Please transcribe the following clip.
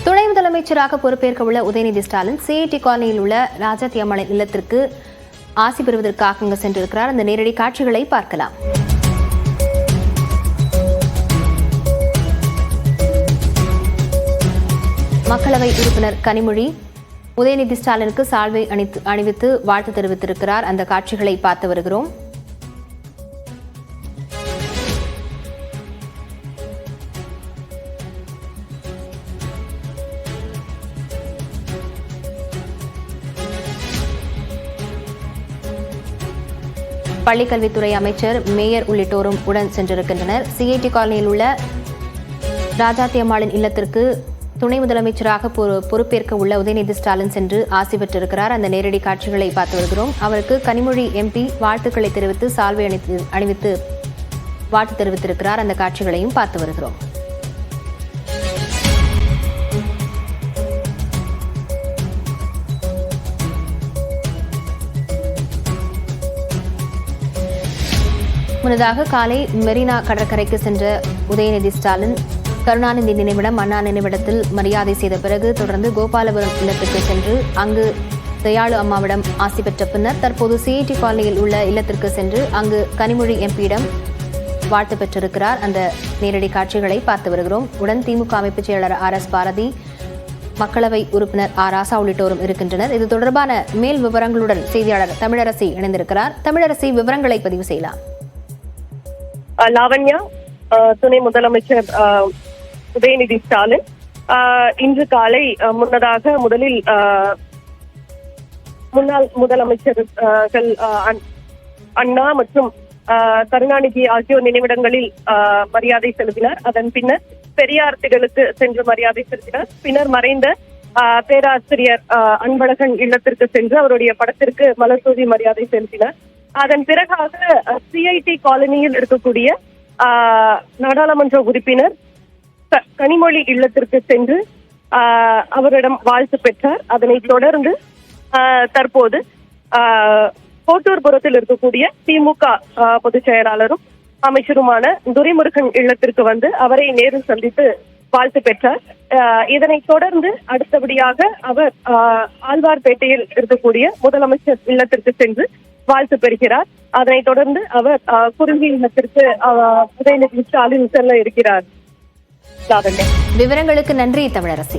துணை முதலமைச்சராக பொறுப்பேற்க உள்ள உதயநிதி ஸ்டாலின் சிஐடி காலனியில் உள்ள ராஜாத்தி அம்மாளின் இல்லத்திற்கு ஆசி பெறுவதற்காக அங்கு சென்றிருக்கிறார். அந்த நேரடி காட்சிகளை பார்க்கலாம். மக்களவை உறுப்பினர் கனிமொழி உதயநிதி ஸ்டாலினுக்கு சால்வை அணிவித்து வாழ்த்து தெரிவித்திருக்கிறார். அந்த காட்சிகளை பார்த்து வருகிறோம். பள்ளிக்கல்வித்துறை அமைச்சர், மேயர் உள்ளிட்டோரும் உடன் சென்றிருக்கின்றனர். சிஐடி காலனியில் உள்ள ராஜாத்தி அம்மாளின் இல்லத்திற்கு துணை முதலமைச்சராக பொறுப்பேற்க உள்ள உதயநிதி ஸ்டாலின் சென்று ஆசி பெற்றிருக்கிறார். அந்த நேரடி காட்சிகளை பார்த்து வருகிறோம். அவருக்கு கனிமொழி எம்பி வாழ்த்துக்களை தெரிவித்து சால்வை அணிவித்து வாழ்த்து தெரிவித்திருக்கிறார். அந்த காட்சிகளையும் பார்த்து வருகிறோம். முன்னதாக காலை மெரினா கடற்கரைக்கு சென்ற உதயநிதி ஸ்டாலின் கருணாநிதி நினைவிடம், அண்ணா நினைவிடத்தில் மரியாதை செய்த பிறகு தொடர்ந்து கோபாலபுரம் இல்லத்திற்கு சென்று அங்கு தயாளு அம்மாவிடம் ஆசி பெற்ற பின்னர் தற்போது சிஐடி காலனியில் உள்ள இல்லத்திற்கு சென்று அங்கு கனிமொழி எம்பியிடம் வாழ்த்து பெற்றிருக்கிறார். அந்த நேரடி காட்சிகளை பார்த்து வருகிறோம். உடன் திமுக அமைப்புச் செயலாளர் RS பாரதி, மக்களவை உறுப்பினர் ராசா உள்ளிட்டோரும் இருக்கின்றனர். இது தொடர்பான மேல் விவரங்களுடன் செய்தியாளர் தமிழரசி இணைந்திருக்கிறார். தமிழரசி, விவரங்களை பதிவு செய்யலாம். லாவண்யா, துணை முதலமைச்சர் உதயநிதி ஸ்டாலின் இன்று காலை முதலில் முன்னாள் முதலமைச்சர்கள் அண்ணா மற்றும் கருணாநிதி ஆகியோர் நினைவிடங்களில் மரியாதை செலுத்தினார். அதன் பின்னர் பெரியார் திடலுக்கு சென்று மரியாதை செலுத்தினார். பின்னர் மறைந்த பேராசிரியர் அன்பழகன் இல்லத்திற்கு சென்று அவருடைய படத்திற்கு மலர் தூவி மரியாதை செலுத்தினார். அதன் பிறகாக சிஐடி காலனியில் இருக்கக்கூடிய நாடாளுமன்ற உறுப்பினர் கனிமொழி இல்லத்திற்கு சென்று அவரிடம் வாழ்த்து பெற்றார். அதனைத் தொடர்ந்து தற்போது கோட்டூர்புரத்தில் இருக்கக்கூடிய திமுக பொதுச் செயலாளரும் அமைச்சருமான துரைமுருகன் இல்லத்திற்கு வந்து அவரை நேரில் சந்தித்து வாழ்த்து பெற்றார். இதனைத் தொடர்ந்து அடுத்தபடியாக அவர் ஆழ்வார்பேட்டையில் இருக்கக்கூடிய முதலமைச்சர் இல்லத்திற்கு சென்று வாழ்த்து பெறுகிறார். அதனைத் தொடர்ந்து அவர் குறுங்கி இல்லத்திற்கு உதயநிதி ஸ்டாலின் செல்ல இருக்கிறார். விவரங்களுக்கு நன்றி தமிழரசி.